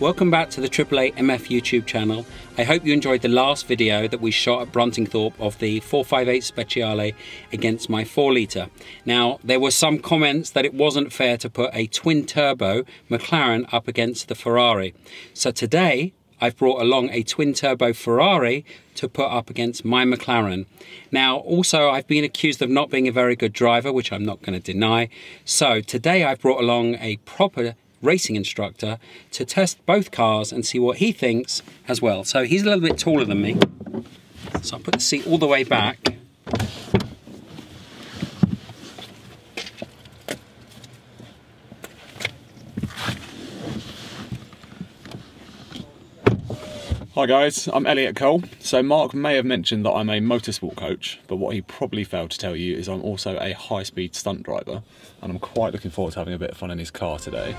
Welcome back to the AAA MF YouTube channel. I hope you enjoyed the last video that we shot at Bruntingthorpe of the 458 Speciale against my 4 litre. Now, there were some comments that it wasn't fair to put a twin turbo McLaren up against the Ferrari. So today, I've brought along a twin turbo Ferrari to put up against my McLaren. Now, also, I've been accused of not being a very good driver, which I'm not going to deny. So today I've brought along a proper racing instructor to test both cars and see what he thinks as well. So he's a little bit taller than me. So I'll put the seat all the way back. Hi guys, I'm Elliott Cole. So Mark may have mentioned that I'm a motorsport coach, but what he probably failed to tell you is I'm also a high-speed stunt driver, and I'm quite looking forward to having a bit of fun in his car today.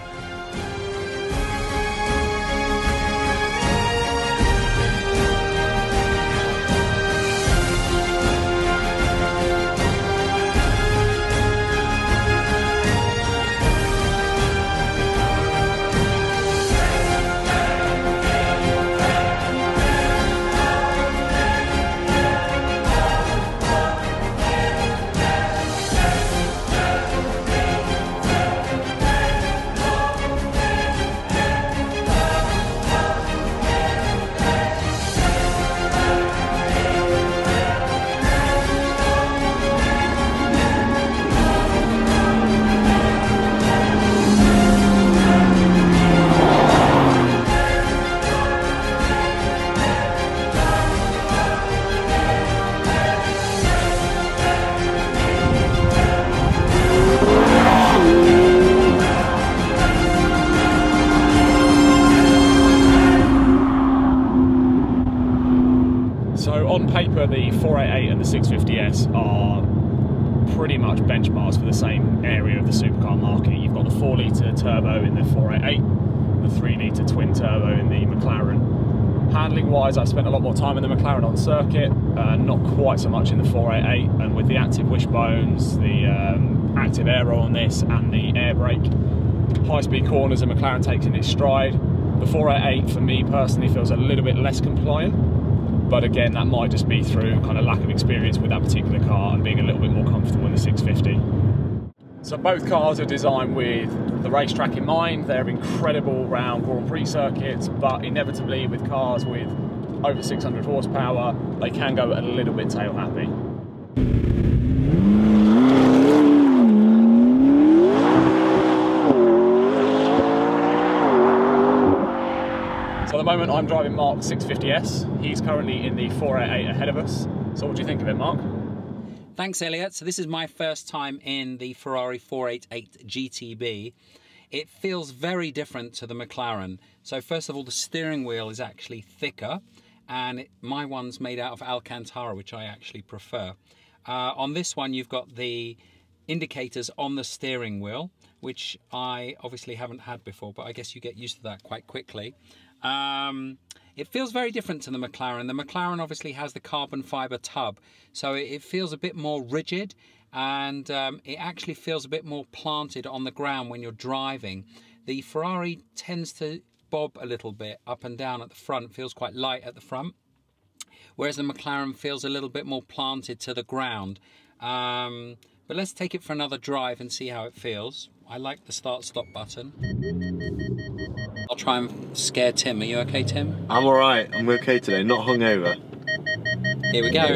On paper, the 488 and the 650S are pretty much benchmarks for the same area of the supercar market. You've got the 4 litre turbo in the 488, the 3 litre twin turbo in the McLaren. Handling wise, I've spent a lot more time in the McLaren on circuit, not quite so much in the 488, and with the active wishbones, the active aero on this and the air brake, high speed corners the McLaren takes in its stride. The 488 for me personally feels a little bit less compliant. But again, that might just be through kind of lack of experience with that particular car and being a little bit more comfortable in the 650. So both cars are designed with the racetrack in mind. They're incredible round Grand Prix circuits, but inevitably with cars with over 600 horsepower, they can go a little bit tail happy. So at the moment I'm driving Mark's 650S. He's currently in the 488 ahead of us. So what do you think of it, Mark? Thanks, Elliot. So this is my first time in the Ferrari 488 GTB. It feels very different to the McLaren. So first of all, the steering wheel is actually thicker, and my one's made out of Alcantara, which I actually prefer. On this one, you've got the indicators on the steering wheel, which I obviously haven't had before, but I guess you get used to that quite quickly. It feels very different to the McLaren. The McLaren obviously has the carbon fiber tub, so it feels a bit more rigid, and it actually feels a bit more planted on the ground when you're driving. The Ferrari tends to bob a little bit up and down at the front, feels quite light at the front, whereas the McLaren feels a little bit more planted to the ground. But let's take it for another drive and see how it feels. I like the start-stop button. I'll try and scare Tim. Are you okay, Tim? I'm alright. I'm okay today. Not hungover. Here we go.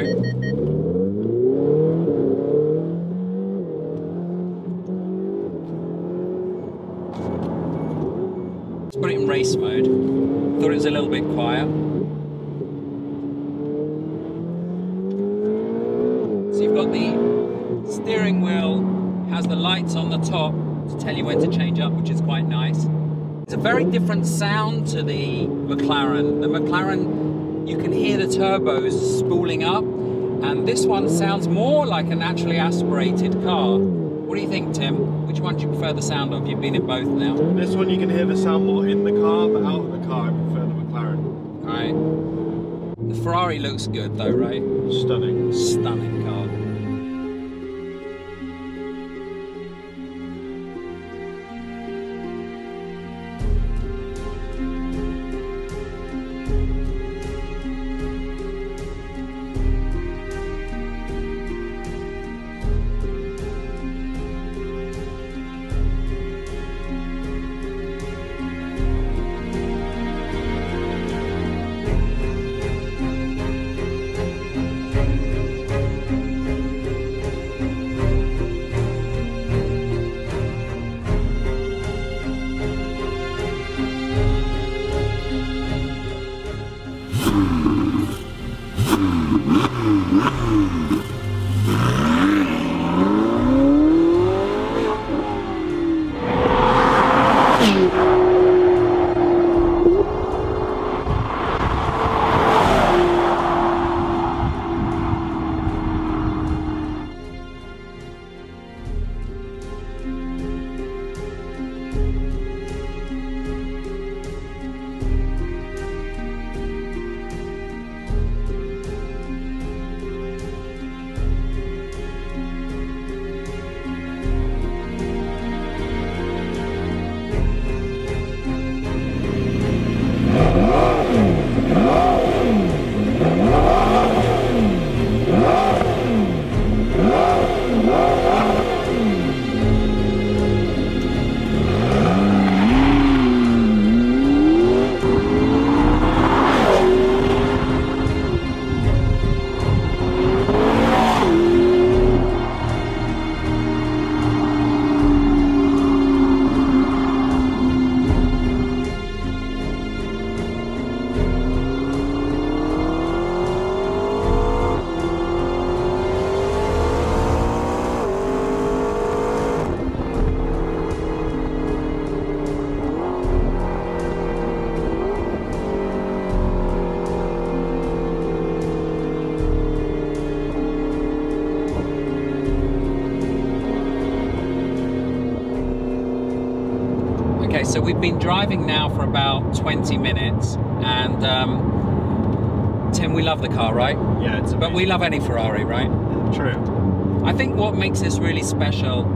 Let's put it in race mode. Thought it was a little bit quiet. So you've got the steering wheel, has the lights on the top to tell you when to change up, which is quite nice. It's a very different sound to the McLaren. The McLaren, you can hear the turbos spooling up, and this one sounds more like a naturally aspirated car. What do you think, Tim? Which one do you prefer the sound of? You've been in both now. This one you can hear the sound more in the car, but out of the car I prefer the McLaren. Right. The Ferrari looks good though, right? Stunning. Stunning car. Okay, so we've been driving now for about 20 minutes, and Tim, we love the car, right? Yeah, it's amazing. But we love any Ferrari, right? True. I think what makes this really special,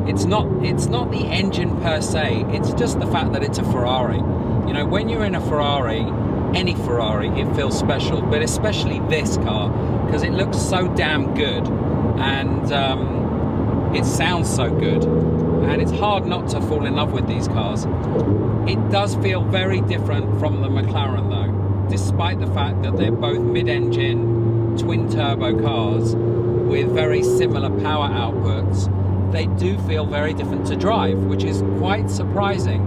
it's not the engine per se, it's just the fact that it's a Ferrari. You know, when you're in a Ferrari, any Ferrari, it feels special, but especially this car, because it looks so damn good, and it sounds so good, and it's hard not to fall in love with these cars. It does feel very different from the McLaren though, despite the fact that they're both mid-engine, twin-turbo cars with very similar power outputs. They do feel very different to drive, which is quite surprising.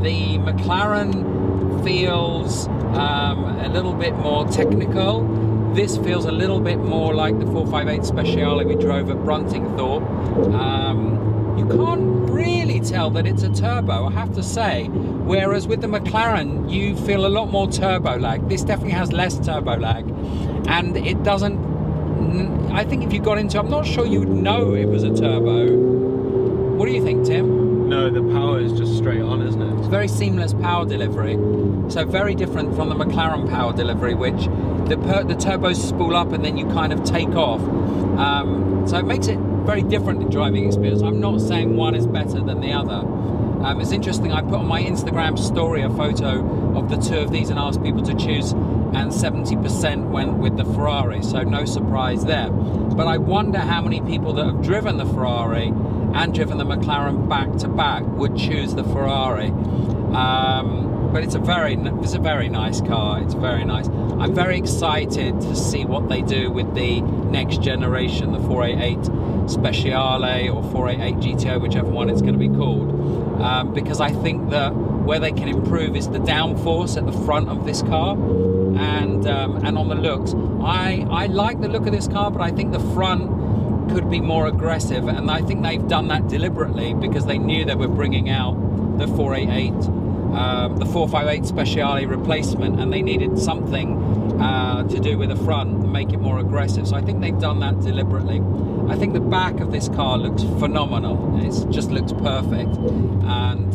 The McLaren feels a little bit more technical. This feels a little bit more like the 458 Speciale we drove at Bruntingthorpe. You can't really tell that it's a turbo, I have to say. Whereas with the McLaren, you feel a lot more turbo lag. This definitely has less turbo lag. And it doesn't, I think if you got into, I'm not sure you would know it was a turbo. What do you think, Tim? No, the power is just straight on, isn't it? It's very seamless power delivery. So very different from the McLaren power delivery, which the turbos spool up and then you kind of take off. So it makes it very different in driving experience. I'm not saying one is better than the other. It's interesting, I put on my Instagram story a photo of the two of these and asked people to choose, and 70% went with the Ferrari, so no surprise there. But I wonder how many people that have driven the Ferrari and driven the McLaren back to back would choose the Ferrari. But it's a very nice car. It's very nice. I'm very excited to see what they do with the next generation, the 488 Speciale or 488 GTO, whichever one it's going to be called. Because I think that where they can improve is the downforce at the front of this car, and on the looks. I like the look of this car, but I think the front could be more aggressive, and I think they've done that deliberately because they knew they were bringing out the 488, the 458 Speciale replacement, and they needed something to do with the front and make it more aggressive. So I think they've done that deliberately. I think the back of this car looks phenomenal. It just looks perfect, and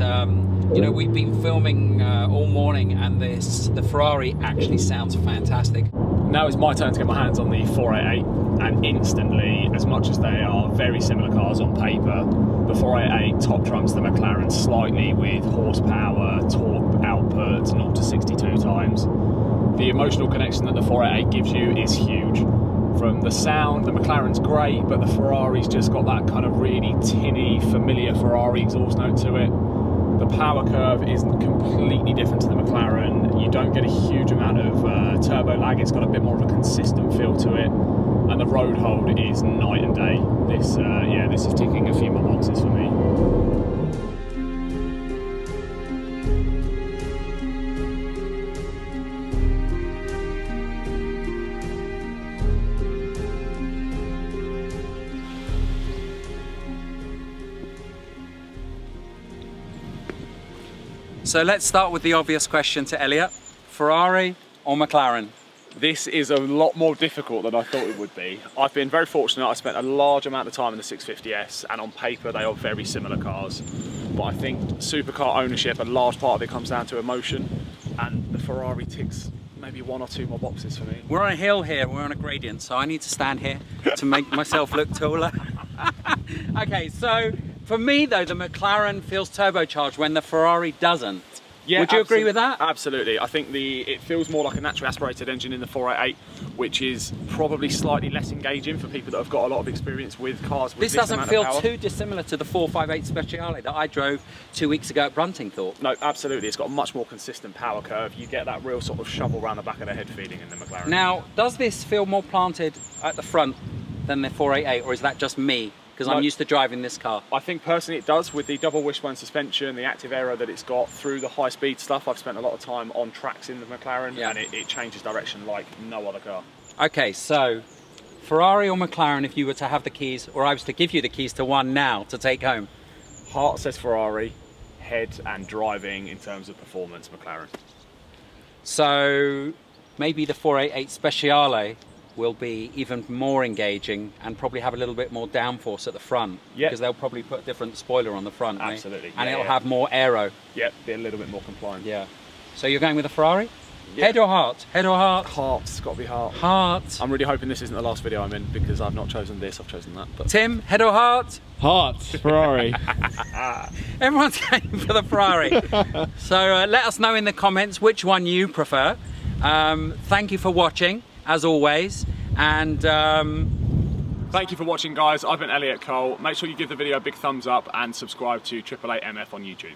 you know, we've been filming all morning, and the Ferrari actually sounds fantastic. Now it's my turn to get my hands on the 488, and instantly, as much as they are very similar cars on paper, the 488 top trumps the McLaren slightly with horsepower, torque output, 0 to 62 times. The emotional connection that the 488 gives you is huge. From the sound, the McLaren's great, but the Ferrari's just got that kind of really tinny, familiar Ferrari exhaust note to it. The power curve is completely different to the McLaren. You don't get a huge amount of turbo lag. It's got a bit more of a consistent feel to it, and the road hold is night and day. This, yeah, this is ticking a few more boxes for me. So let's start with the obvious question to Elliott. Ferrari or McLaren? This is a lot more difficult than I thought it would be. I've been very fortunate. I spent a large amount of time in the 650S, and on paper they are very similar cars. But I think supercar ownership, a large part of it comes down to emotion, and the Ferrari ticks maybe 1 or 2 more boxes for me. We're on a hill here, we're on a gradient, so I need to stand here to make myself look taller. Okay, so for me though, the McLaren feels turbocharged when the Ferrari doesn't. Yeah, would you agree with that? Absolutely. I think it feels more like a naturally aspirated engine in the 488, which is probably slightly less engaging for people that have got a lot of experience with cars with this doesn't feel power. too dissimilar to the 458 Speciale that I drove 2 weeks ago at Bruntingthorpe. No, absolutely. It's got a much more consistent power curve. You get that real sort of shovel around the back of the head feeling in the McLaren. Now, does this feel more planted at the front than the 488, or is that just me? Because I'm used to driving this car. I think personally it does, with the double wishbone suspension, the active aero that it's got through the high speed stuff. I've spent a lot of time on tracks in the McLaren, and it changes direction like no other car. Okay, so Ferrari or McLaren if you were to have the keys, or I was to give you the keys to one now to take home? Heart says Ferrari, head and driving in terms of performance, McLaren. So maybe the 488 Speciale will be even more engaging and probably have a little bit more downforce at the front. Yep. Because they'll probably put a different spoiler on the front. Absolutely. And Yeah, it'll yeah. have more aero. Yeah, be a little bit more compliant. Yeah. So you're going with a Ferrari? Yeah. Head or heart? Head or heart? Heart's got to be heart. Heart. I'm really hoping this isn't the last video I'm in because I've not chosen this, I've chosen that. But Tim, head or heart? Heart, Ferrari. Everyone's going for the Ferrari. So let us know in the comments which one you prefer. Thank you for watching, as always. And thank you for watching, guys. I've been Elliott Cole. Make sure you give the video a big thumbs up and subscribe to 888MF on YouTube.